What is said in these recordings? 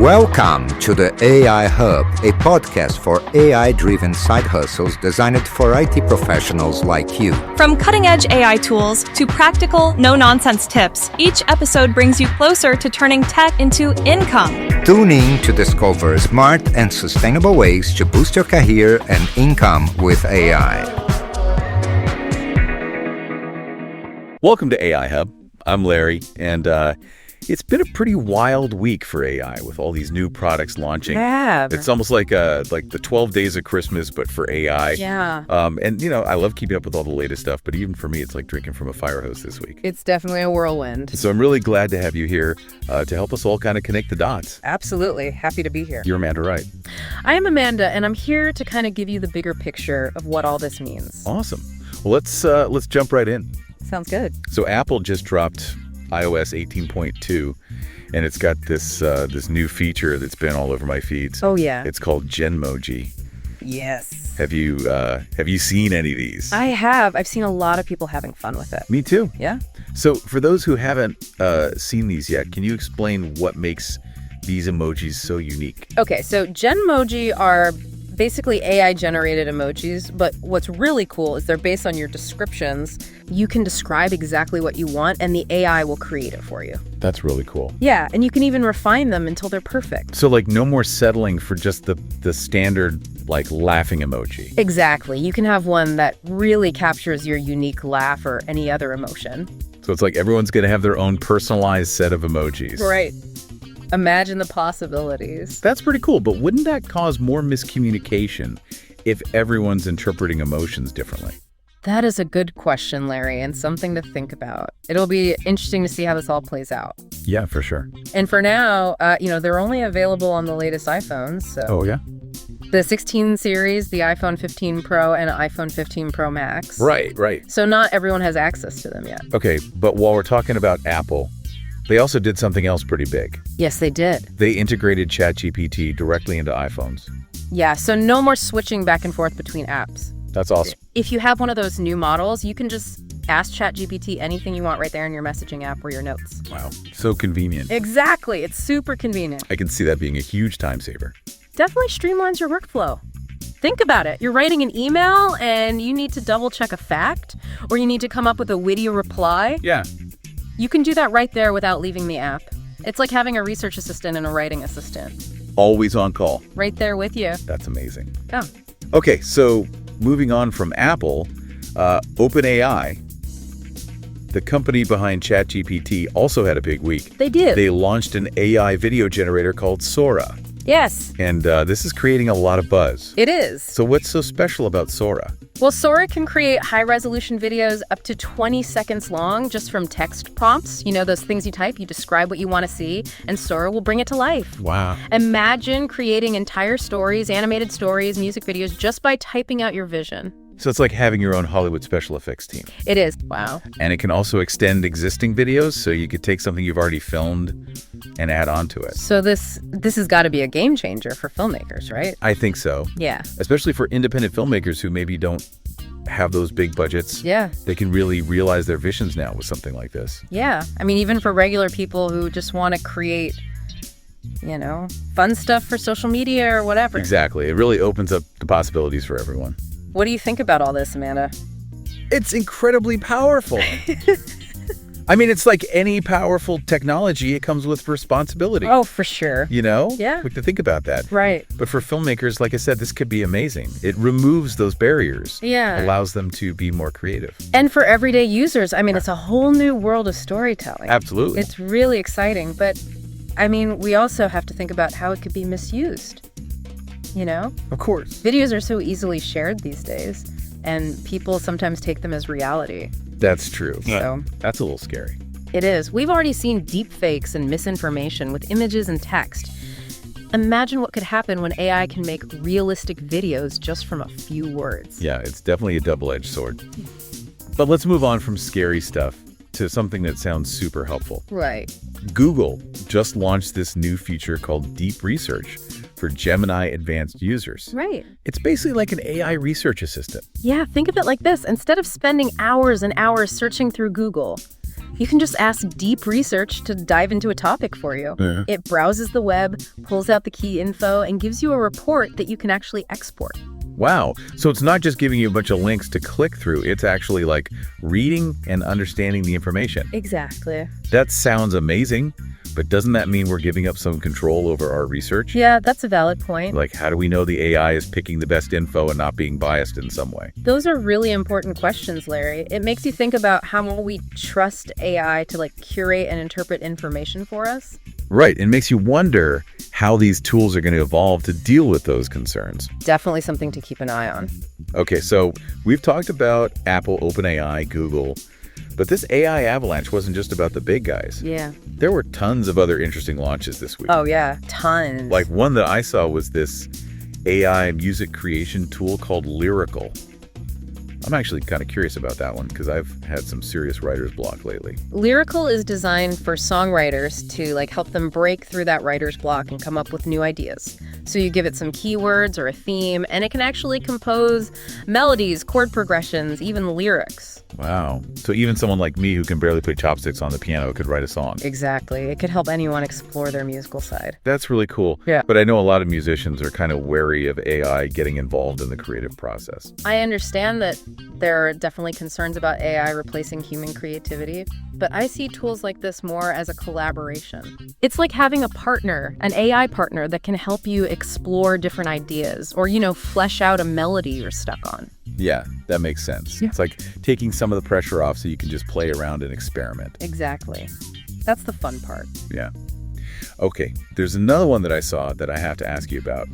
Welcome to the AI Hub, a podcast for AI-driven side hustles designed for IT professionals like you. From cutting-edge AI tools to practical, no-nonsense tips, each episode brings you closer to turning tech into income. Tune in to discover smart and sustainable ways to boost your career and income with AI. Welcome to AI Hub. I'm Larry, and it's been a pretty wild week for AI with all these new products launching. Yeah. It's almost like the 12 days of Christmas, but for AI. Yeah. And, I love keeping up with all the latest stuff, but even for me, it's like drinking from a fire hose this week. It's definitely a whirlwind. So I'm really glad to have you here to help us all kind of connect the dots. Absolutely. Happy to be here. You're Amanda Wright. I am Amanda, and I'm here to kind of give you the bigger picture of what all this means. Awesome. Well, let's jump right in. Sounds good. So Apple just dropped iOS 18.2, and it's got this new feature that's been all over my feeds. Oh, yeah. It's called GenMoji. Yes. Have you seen any of these? I have. I've seen a lot of people having fun with it. Me too. Yeah. So for those who haven't seen these yet, can you explain what makes these emojis so unique? Okay, so GenMoji are basically AI-generated emojis, but what's really cool is they're based on your descriptions. You can describe exactly what you want, and the AI will create it for you. That's really cool. Yeah, and you can even refine them until they're perfect. So no more settling for just the standard laughing emoji. Exactly. You can have one that really captures your unique laugh or any other emotion. So it's like everyone's going to have their own personalized set of emojis. Right. Imagine the possibilities. That's pretty cool, but wouldn't that cause more miscommunication if everyone's interpreting emotions differently? That is a good question, Larry, and something to think about. It'll be interesting to see how this all plays out. Yeah, for sure. And for now, they're only available on the latest iPhones. So Oh, yeah? the 16 series, the iPhone 15 Pro, and iPhone 15 Pro Max. Right. So not everyone has access to them yet. Okay, but while we're talking about Apple, they also did something else pretty big. Yes, they did. They integrated ChatGPT directly into iPhones. Yeah, so no more switching back and forth between apps. That's awesome. If you have one of those new models, you can just ask ChatGPT anything you want right there in your messaging app or your notes. Wow, so convenient. Exactly. It's super convenient. I can see that being a huge time saver. Definitely streamlines your workflow. Think about it. You're writing an email and you need to double check a fact, or you need to come up with a witty reply. Yeah. You can do that right there without leaving the app. It's like having a research assistant and a writing assistant. Always on call. Right there with you. That's amazing. Yeah. Okay, so moving on from Apple, OpenAI, the company behind ChatGPT, also had a big week. They did. They launched an AI video generator called Sora. Yes. And this is creating a lot of buzz. It is. So what's so special about Sora? Well, Sora can create high-resolution videos up to 20 seconds long just from text prompts. You know, those things you type, you describe what you want to see, and Sora will bring it to life. Wow. Imagine creating entire stories, animated stories, music videos, just by typing out your vision. So it's like having your own Hollywood special effects team. It is. Wow. And it can also extend existing videos, so you could take something you've already filmed and add on to it. So this has got to be a game changer for filmmakers, right? I think so. Yeah. Especially for independent filmmakers who maybe don't have those big budgets. Yeah. They can really realize their visions now with something like this. Yeah. I mean, even for regular people who just want to create, fun stuff for social media or whatever. Exactly. It really opens up the possibilities for everyone. What do you think about all this, Amanda? It's incredibly powerful. I mean, it's like any powerful technology, it comes with responsibility. Oh, for sure. Yeah. We have to think about that. Right. But for filmmakers, like I said, this could be amazing. It removes those barriers. Yeah. Allows them to be more creative. And for everyday users, I mean, it's a whole new world of storytelling. Absolutely. It's really exciting. But, I mean, we also have to think about how it could be misused. Of course. Videos are so easily shared these days, and people sometimes take them as reality. That's true. So That's a little scary. it is. We've already seen deepfakes and misinformation with images and text. Imagine what could happen when AI can make realistic videos just from a few words. Yeah, it's definitely a double-edged sword. But let's move on from scary stuff to something that sounds super helpful. Right. Google just launched this new feature called Deep Research for Gemini advanced users. Right. It's basically like an AI research assistant. Yeah, think of it like this. Instead of spending hours and hours searching through Google, You can just ask Deep Research to dive into a topic for you. Yeah. It browses the web, pulls out the key info, and gives you a report that you can actually export. Wow. So it's not just giving you a bunch of links to click through. It's actually like reading and understanding the information. Exactly. That sounds amazing, but doesn't that mean we're giving up some control over our research? Yeah, that's a valid point. Like, how do we know the AI is picking the best info and not being biased in some way? Those are really important questions, Larry. It makes you think about how will we trust AI to curate and interpret information for us? Right. It makes you wonder how these tools are going to evolve to deal with those concerns. Definitely something to keep an eye on. Okay, so we've talked about Apple, OpenAI, Google, but this AI avalanche wasn't just about the big guys. Yeah. There were tons of other interesting launches this week. Oh, yeah. Tons. Like one that I saw was this AI music creation tool called Lyrical. I'm actually kind of curious about that one because I've had some serious writer's block lately. Lyrical is designed for songwriters to help them break through that writer's block and come up with new ideas. So you give it some keywords or a theme, and it can actually compose melodies, chord progressions, even lyrics. Wow. So even someone like me who can barely play chopsticks on the piano could write a song. Exactly. It could help anyone explore their musical side. That's really cool. Yeah. But I know a lot of musicians are kind of wary of AI getting involved in the creative process. I understand that there are definitely concerns about AI replacing human creativity, but I see tools like this more as a collaboration. It's like having a partner, an AI partner that can help you explore different ideas or, flesh out a melody you're stuck on. Yeah, that makes sense. Yeah. It's like taking some of the pressure off so you can just play around and experiment. Exactly. That's the fun part. Yeah. Okay, there's another one that I saw that I have to ask you about.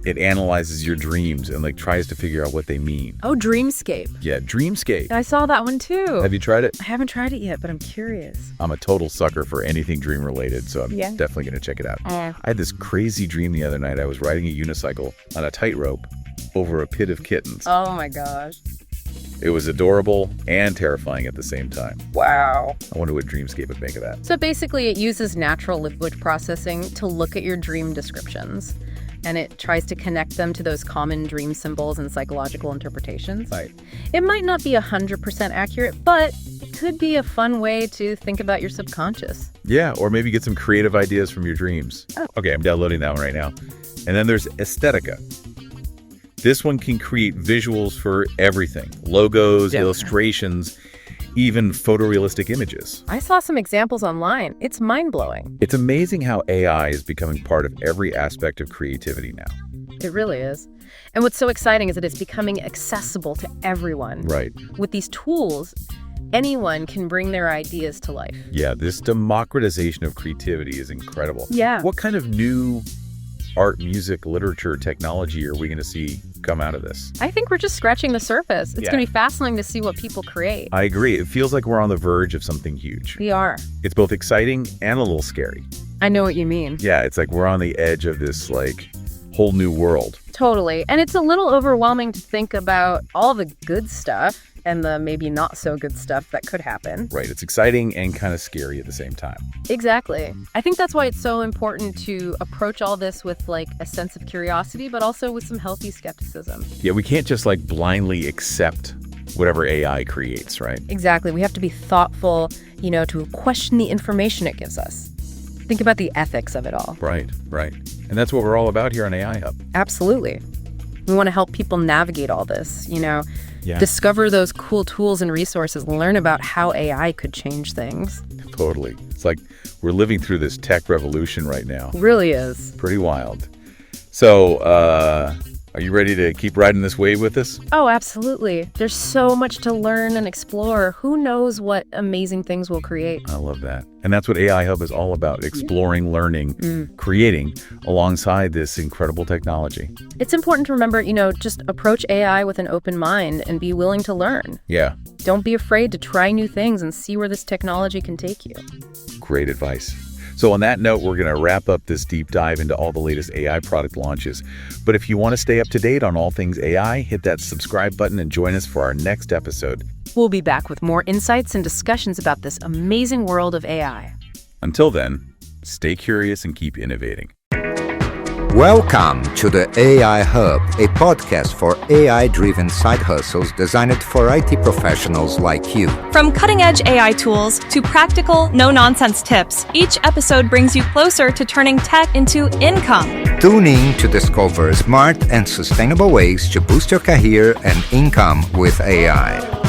It analyzes your dreams and tries to figure out what they mean. Oh, Dreamscape. Yeah, Dreamscape. I saw that one too. Have you tried it? I haven't tried it yet, but I'm curious. I'm a total sucker for anything dream related, so I'm Yeah. definitely going to check it out. I had this crazy dream the other night. I was riding a unicycle on a tightrope over a pit of kittens. Oh my gosh. It was adorable and terrifying at the same time. Wow. I wonder what Dreamscape would make of that. So basically, it uses natural language processing to look at your dream descriptions. And it tries to connect them to those common dream symbols and psychological interpretations. Right. It might not be 100% accurate, but it could be a fun way to think about your subconscious. Yeah, or maybe get some creative ideas from your dreams. Oh. Okay, I'm downloading that one right now. And then there's Aesthetica. This one can create visuals for everything. Logos, Yeah. illustrations, even photorealistic images. I saw some examples online. It's mind-blowing. It's amazing how AI is becoming part of every aspect of creativity now. It really is. And what's so exciting is that it's becoming accessible to everyone. Right. With these tools, anyone can bring their ideas to life. Yeah, this democratization of creativity is incredible. Yeah. What kind of new art, music, literature, technology are we going to see come out of this? I think we're just scratching the surface. It's Yeah. going to be fascinating to see what people create. I agree. It feels like we're on the verge of something huge. We are. It's both exciting and a little scary. I know what you mean. Yeah, it's like we're on the edge of this whole new world. Totally. And it's a little overwhelming to think about all the good stuff and the maybe not so good stuff that could happen. Right. It's exciting and kind of scary at the same time. Exactly. I think that's why it's so important to approach all this with a sense of curiosity, but also with some healthy skepticism. Yeah, we can't just blindly accept whatever AI creates, right? Exactly. We have to be thoughtful, to question the information it gives us. Think about the ethics of it all. Right, right. And that's what we're all about here on AI Hub. Absolutely. We want to help people navigate all this, Yeah. discover those cool tools and resources, learn about how AI could change things. Totally. It's like we're living through this tech revolution right now. Really is. Pretty wild. So, are you ready to keep riding this wave with us? Oh, absolutely. There's so much to learn and explore. Who knows what amazing things we'll create? I love that. And that's what AI Hub is all about, exploring, learning, creating alongside this incredible technology. It's important to remember, just approach AI with an open mind and be willing to learn. Yeah, Don't be afraid to try new things and see where this technology can take you. great advice. So on that note, we're going to wrap up this deep dive into all the latest AI product launches. But if you want to stay up to date on all things AI, hit that subscribe button and join us for our next episode. We'll be back with more insights and discussions about this amazing world of AI. Until then, stay curious and keep innovating. Welcome to the AI Hub, a podcast for AI-driven side hustles designed for IT professionals like you. From cutting-edge AI tools to practical, no-nonsense tips, each episode brings you closer to turning tech into income. Tune in to discover smart and sustainable ways to boost your career and income with AI.